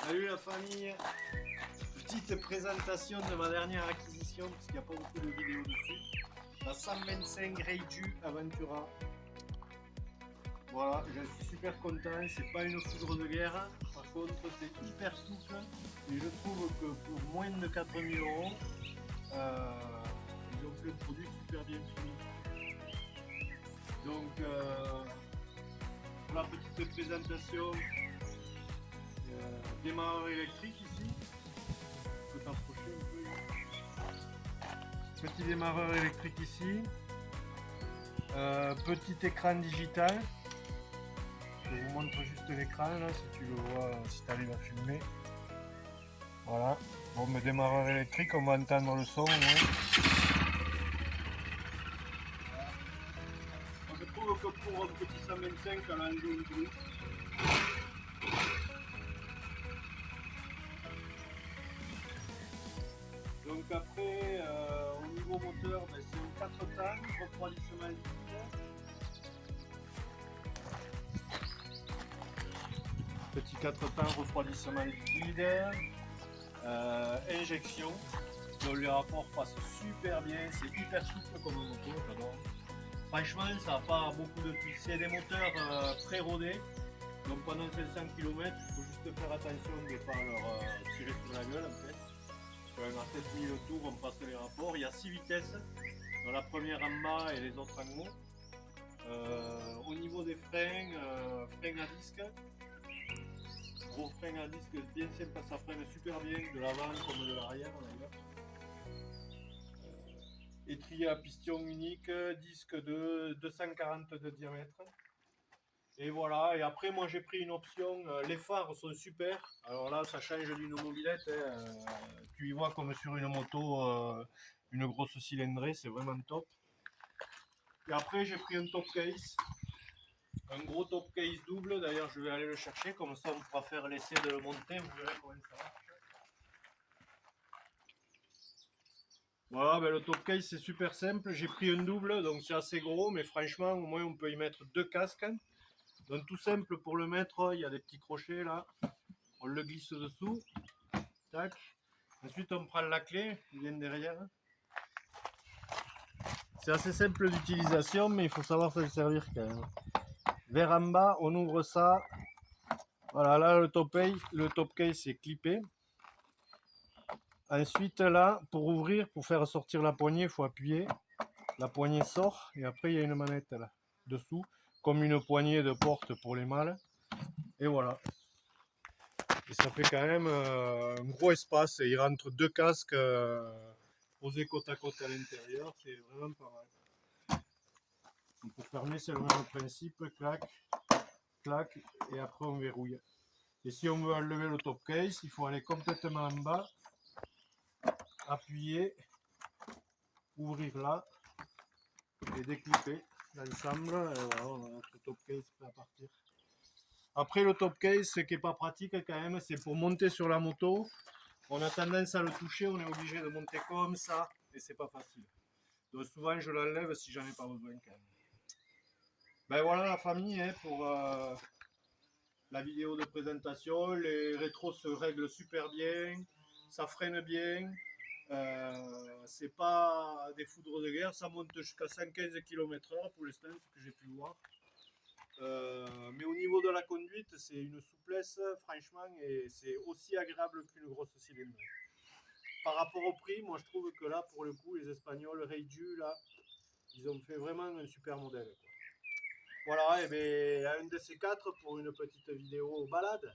Salut la famille, petite présentation de ma dernière acquisition parce qu'il n'y a pas beaucoup de vidéos dessus. La 125 Reiju Aventura. Voilà, je suis super content, c'est pas une foudre de guerre, par contre c'est hyper souple et je trouve que pour moins de 4000 euros, ils ont fait le produit super bien fini. Donc pour la petite présentation, démarreur électrique ici. Je peux t'approcher un peu. Petit démarreur électrique ici. Petit écran digital. Je vous montre juste l'écran là si tu le vois, si tu arrives à filmer. Voilà. Bon, mais démarreur électrique, on va entendre le son au moins. Je trouve que pour un petit 125, elle a un joli bruit. Donc après, au niveau moteur, ben, c'est un 4 temps, refroidissement liquide. Petit 4 temps, refroidissement liquide. Injection. Donc le rapport passe super bien, c'est hyper souple comme moto, j'adore. Franchement, ça n'a pas beaucoup de puissance. C'est des moteurs pré-rodés. Donc pendant 500 km, il faut juste faire attention de ne pas leur tirer sur la gueule en fait. Quand même à 7000 tours, on passe les rapports. Il y a 6 vitesses, dans la première en bas et les autres en haut. Au niveau des freins, freins à disque. Gros frein à disque bien simple, ça freine super bien de l'avant comme de l'arrière d'ailleurs. Étrier à piston unique, disque de 240 de diamètre. Et voilà, et après moi j'ai pris une option, les phares sont super. Alors là ça change d'une mobilette, hein. Tu y vois comme sur une moto, une grosse cylindrée, c'est vraiment top. Et après j'ai pris un top case, un gros top case double, d'ailleurs je vais aller le chercher, comme ça on pourra faire l'essai de le monter, vous verrez comment ça marche. Voilà, ben le top case c'est super simple, j'ai pris un double, donc c'est assez gros, mais franchement au moins on peut y mettre deux casques. Donc tout simple pour le mettre, il y a des petits crochets là, on le glisse dessous, tac. Ensuite on prend la clé, qui vient derrière. C'est assez simple d'utilisation, mais il faut savoir s'en servir quand même. Vers en bas, on ouvre ça. Voilà, là le top case est clippé. Ensuite là, pour ouvrir, pour faire sortir la poignée, il faut appuyer. La poignée sort et après il y a une manette là, dessous, comme une poignée de porte pour les mâles. Et voilà. Et ça fait quand même un gros espace. Et il rentre deux casques posés côte à côte à l'intérieur. C'est vraiment pas mal. Donc pour fermer, c'est le même principe. Clac, clac. Et après, on verrouille. Et si on veut enlever le top case, il faut aller complètement en bas. Appuyer. Ouvrir là. Et déclipper l'ensemble. Et voilà, on a notre top case prêt à partir. Après le top case, ce qui n'est pas pratique quand même, c'est pour monter sur la moto. On a tendance à le toucher, on est obligé de monter comme ça, et c'est pas facile. Donc souvent je l'enlève si j'en ai pas besoin quand même. Ben voilà la famille hein, pour la vidéo de présentation. Les rétros se règlent super bien, ça freine bien. C'est pas des foudres de guerre, ça monte jusqu'à 115 km/h pour l'instant, ce que j'ai pu voir. Mais au niveau de la conduite, c'est une souplesse, franchement, et c'est aussi agréable qu'une grosse cylindrée. Par rapport au prix, moi je trouve que là, pour le coup, les Espagnols, Reiju, là, ils ont fait vraiment un super modèle, quoi. Voilà, et bien un de ces quatre pour une petite vidéo balade.